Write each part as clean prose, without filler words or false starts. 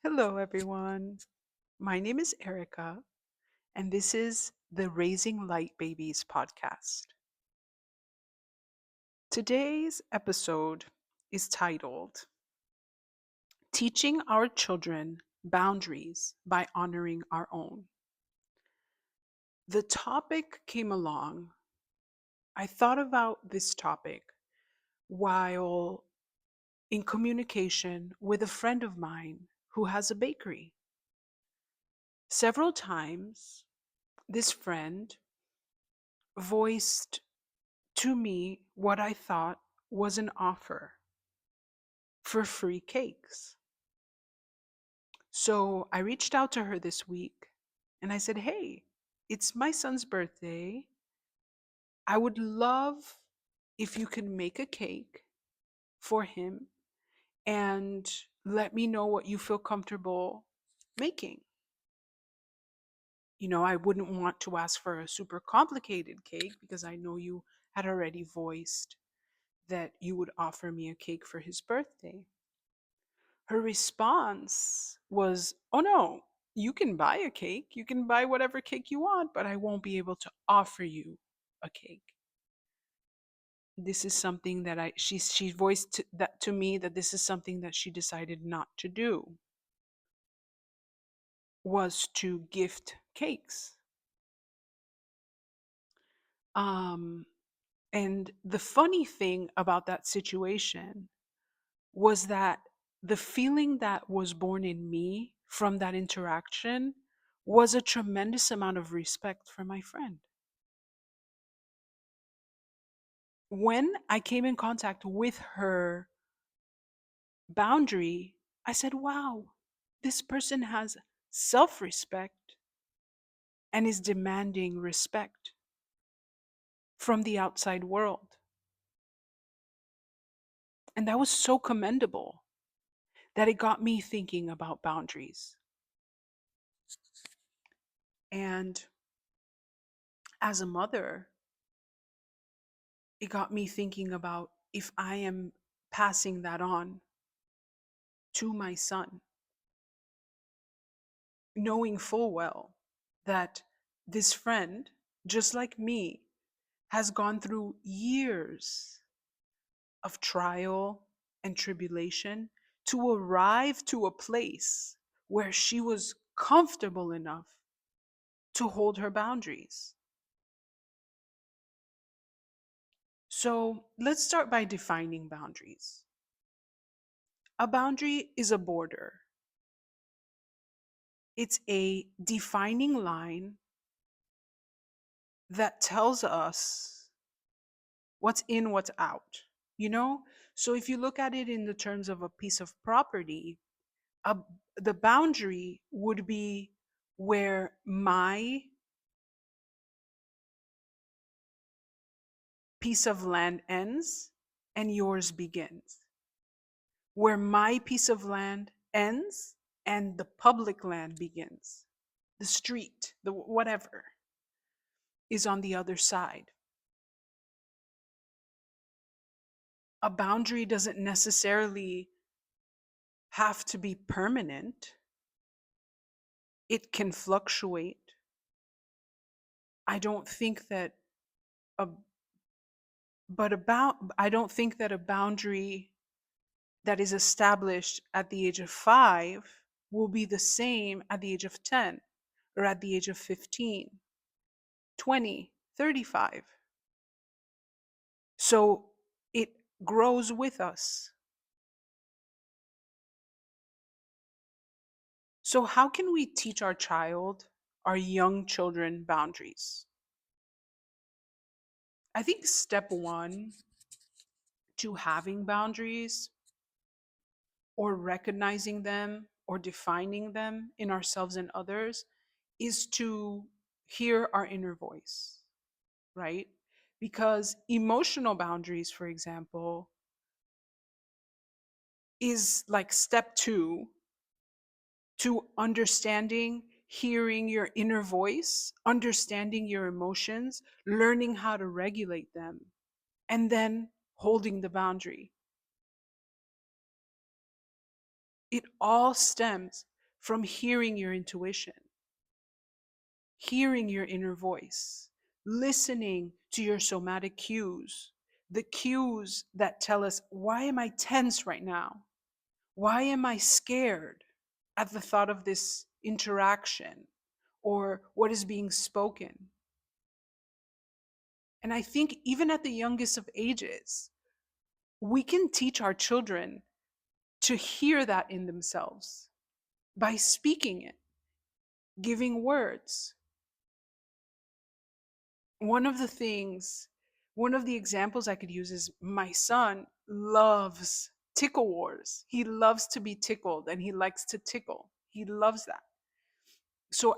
Hello, everyone. My name is Erica, and this is the Raising Light Babies podcast. Today's episode is titled Teaching Our Children Boundaries by Honoring Our Own. The topic came along. I thought about this topic while in communication with a friend of mine who has a bakery. Several times, this friend voiced to me what I thought was an offer for free cakes. So I reached out to her this week and I said, "Hey, it's my son's birthday. I would love if you could make a cake for him and let me know what you feel comfortable making." I wouldn't want to ask for a super complicated cake because I know you had already voiced that you would offer me a cake for his birthday. Her response was, "Oh no, you can buy a cake. You can buy whatever cake you want, but I won't be able to offer you a cake." This is something that she voiced that to me, that this is something that she decided not to do, was to gift cakes. Um and the funny thing about that situation was that the feeling that was born in me from that interaction was a tremendous amount of respect for my friend. When I came in contact with her boundary, I said, wow, this person has self respect and is demanding respect from the outside world. And that was so commendable that it got me thinking about boundaries. And as a mother, it got me thinking about if I am passing that on to my son, knowing full well that this friend, just like me, has gone through years of trial and tribulation to arrive to a place where she was comfortable enough to hold her boundaries. So let's start by defining boundaries. A boundary is a border. It's a defining line that tells us what's in, what's out. You know? So if you look at it in the terms of a piece of property, a, the boundary would be where my piece of land ends and yours begins. Where my piece of land ends and the public land begins. The street, the whatever, is on the other side. A boundary doesn't necessarily have to be permanent. It can fluctuate. I don't think that a I don't think that a boundary that is established at the age of 5 will be the same at the age of 10 or at the age of 15, 20, 35. So it grows with us. So how can we teach our young children boundaries? I think step 1 to having boundaries or recognizing them or defining them in ourselves and others is to hear our inner voice, right? Because emotional boundaries, for example, is like step 2 to understanding, hearing your inner voice, understanding your emotions, learning how to regulate them, and then holding the boundary. It all stems. from hearing your intuition, hearing your inner voice, listening to your somatic cues, the cues that tell us, why am I tense right now? Why am I scared at the thought of this interaction or what is being spoken? And I think even at the youngest of ages, we can teach our children to hear that in themselves by speaking it, giving words. One of the things, one of the examples I could use is my son loves tickle wars. He loves to be tickled and he likes to tickle. He loves that. So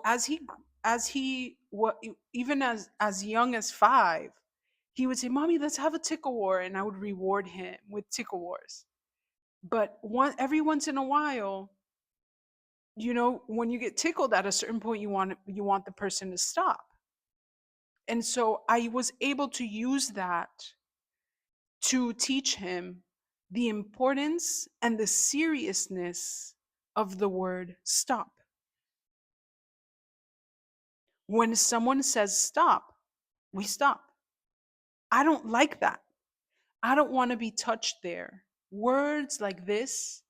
even as young as 5, he would say, "Mommy, let's have a tickle war," and I would reward him with tickle wars. But every once in a while, when you get tickled at a certain point, you want the person to stop. And so I was able to use that to teach him the importance and the seriousness of the word stop. When someone says stop, we stop. I don't like that. I don't want to be touched there. Words like this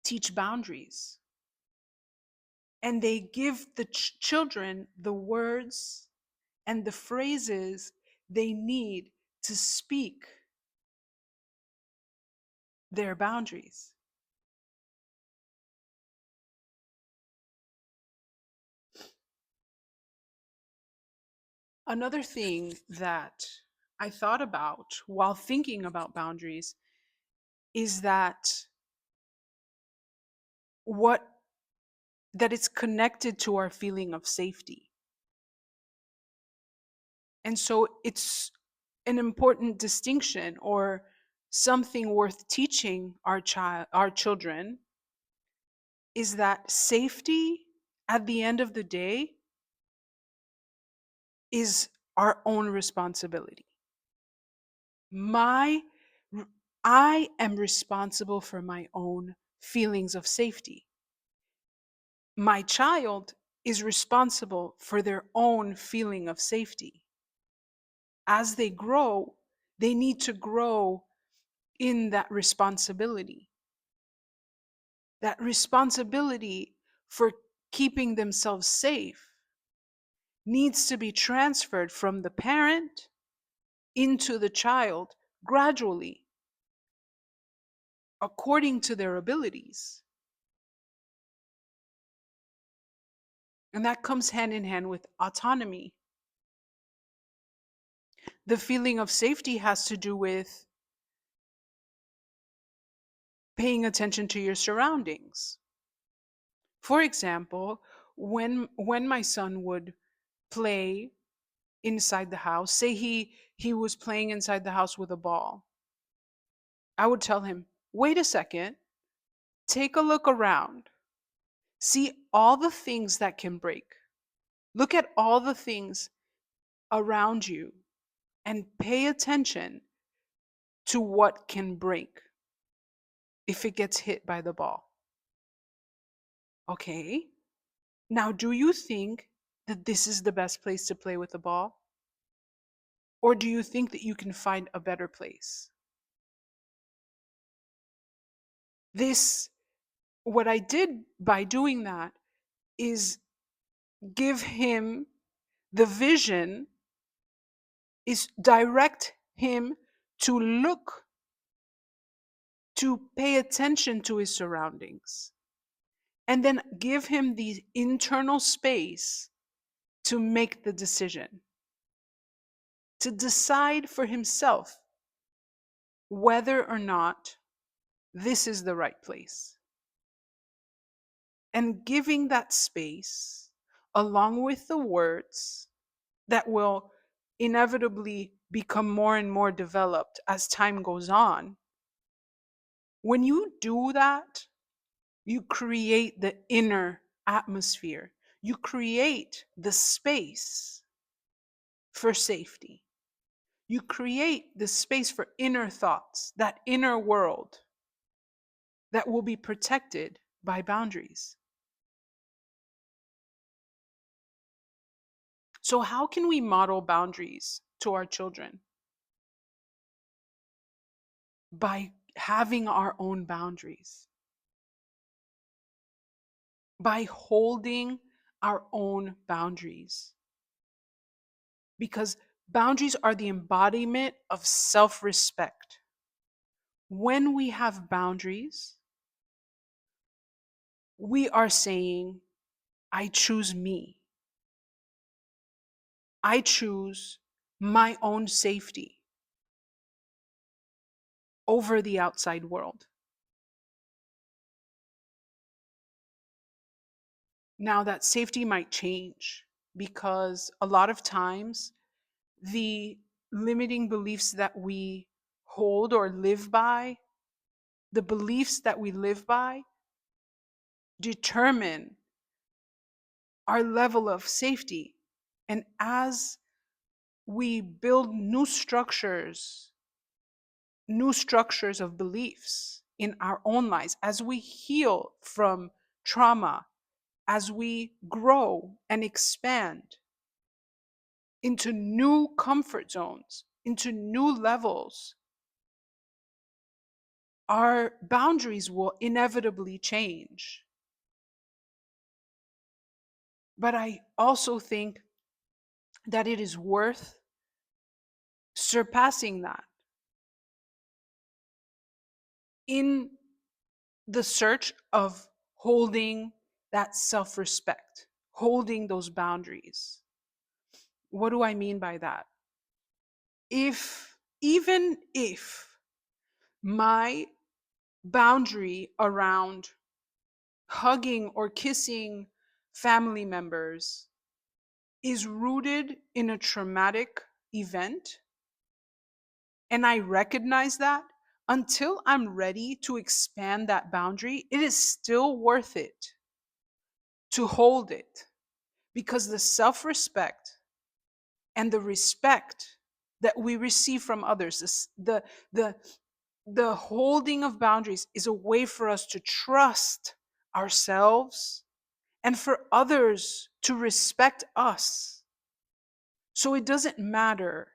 teach boundaries, and they give the children the words and the phrases they need to speak their boundaries. Another thing that I thought about while thinking about boundaries is what that it's connected to our feeling of safety. And so it's an important distinction or something worth teaching our children is that safety at the end of the day is our own responsibility. My I am responsible for my own feelings of safety. My child is responsible for their own feeling of safety. As they grow, they need to grow in that responsibility. That responsibility for keeping themselves safe needs to be transferred from the parent into the child gradually, according to their abilities. And that comes hand in hand with autonomy. The feeling of safety has to do with paying attention to your surroundings. For example, when my son would play inside the house, say he was playing inside the house with a ball, I would tell him, "Wait a second, take a look around. See all the things that can break. Look at all the things around you and pay attention to what can break if it gets hit by the ball." Okay. Now, do you think that this is the best place to play with the ball? Or do you think that you can find a better place? This, what I did by doing that is give him the vision, is direct him to look, to pay attention to his surroundings, and then give him the internal space to make the decision, to decide for himself whether or not this is the right place. And giving that space, along with the words that will inevitably become more and more developed as time goes on, when you do that, you create the inner atmosphere. You create the space for safety. You create the space for inner thoughts, that inner world that will be protected by boundaries. So, how can we model boundaries to our children? By having our own boundaries, by holding our own boundaries. Because boundaries are the embodiment of self respect. When we have boundaries, we are saying, I choose me. I choose my own safety over the outside world. Now, that safety might change because a lot of times the limiting beliefs that we hold or live by, the beliefs that we live by, determine our level of safety. And as we build new structures of beliefs in our own lives, as we heal from trauma, as we grow and expand into new comfort zones, into new levels, our boundaries will inevitably change. But I also think that it is worth surpassing that in the search of holding that self respect, holding those boundaries. What do I mean by that? Even if my boundary around hugging or kissing family members is rooted in a traumatic event, and I recognize that, until I'm ready to expand that boundary, it is still worth it to hold it, because the self respect and the respect that we receive from others, the, the holding of boundaries is a way for us to trust ourselves and for others to respect us. So it doesn't matter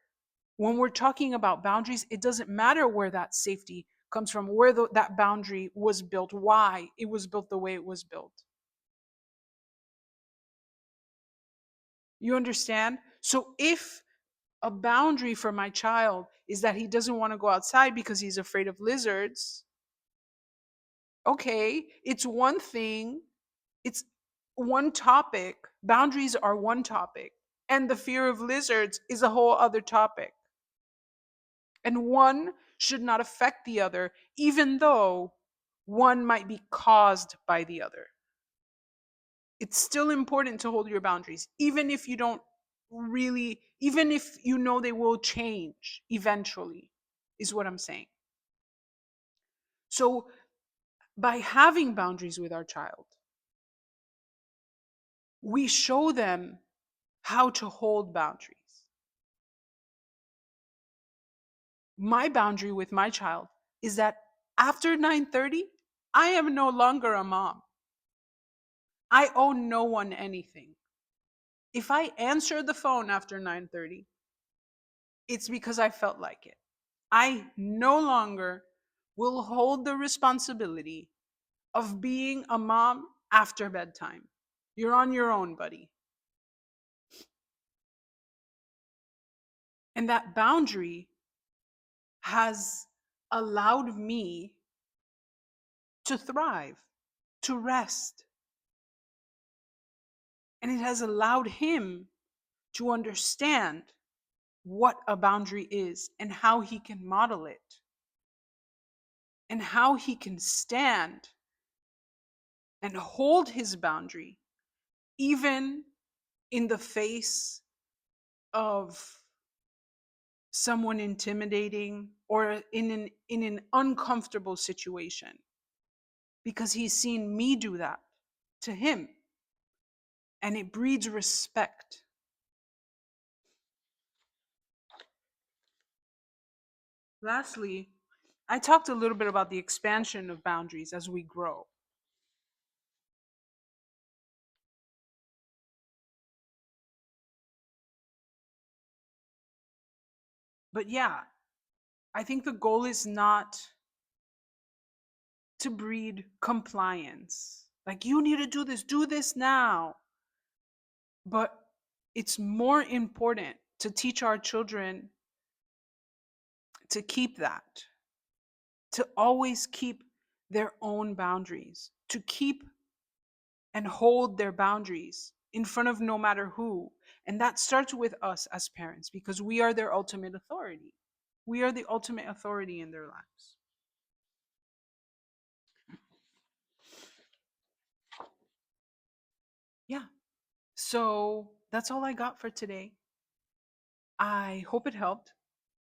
when we're talking about boundaries, it doesn't matter where that safety comes from, where that boundary was built, why it was built the way it was built. You understand? So if a boundary for my child is that he doesn't want to go outside because he's afraid of lizards, okay, it's one thing, it's one topic. Boundaries are one topic, and the fear of lizards is a whole other topic. And one should not affect the other, even though one might be caused by the other. It's still important to hold your boundaries, even if you don't really, even if you know they will change eventually, is what I'm saying. So, by having boundaries with our child, we show them how to hold boundaries. My boundary with my child is that after 9:30, I am no longer a mom. I owe no one anything. If I answer the phone after 9:30, it's because I felt like it. I no longer will hold the responsibility of being a mom after bedtime. You're on your own, buddy. And that boundary has allowed me to thrive, to rest. And it has allowed him to understand what a boundary is and how he can model it and how he can stand and hold his boundary even in the face of someone intimidating or in an uncomfortable situation, because he's seen me do that to him, and it breeds respect. Lastly, I talked a little bit about the expansion of boundaries as we grow. But yeah, I think the goal is not to breed compliance. Like, you need to do this now. But it's more important to teach our children to keep that, to always keep their own boundaries, to keep and hold their boundaries in front of no matter who. And that starts with us as parents because we are their ultimate authority. We are the ultimate authority in their lives. Yeah. So that's all I got for today. I hope it helped.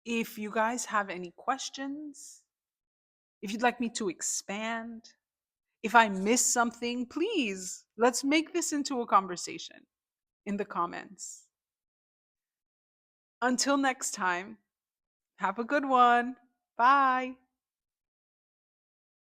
If you guys have any questions, if you'd like me to expand, if I missed something, please let's make this into a conversation in the comments. Until next time, have a good one. Bye.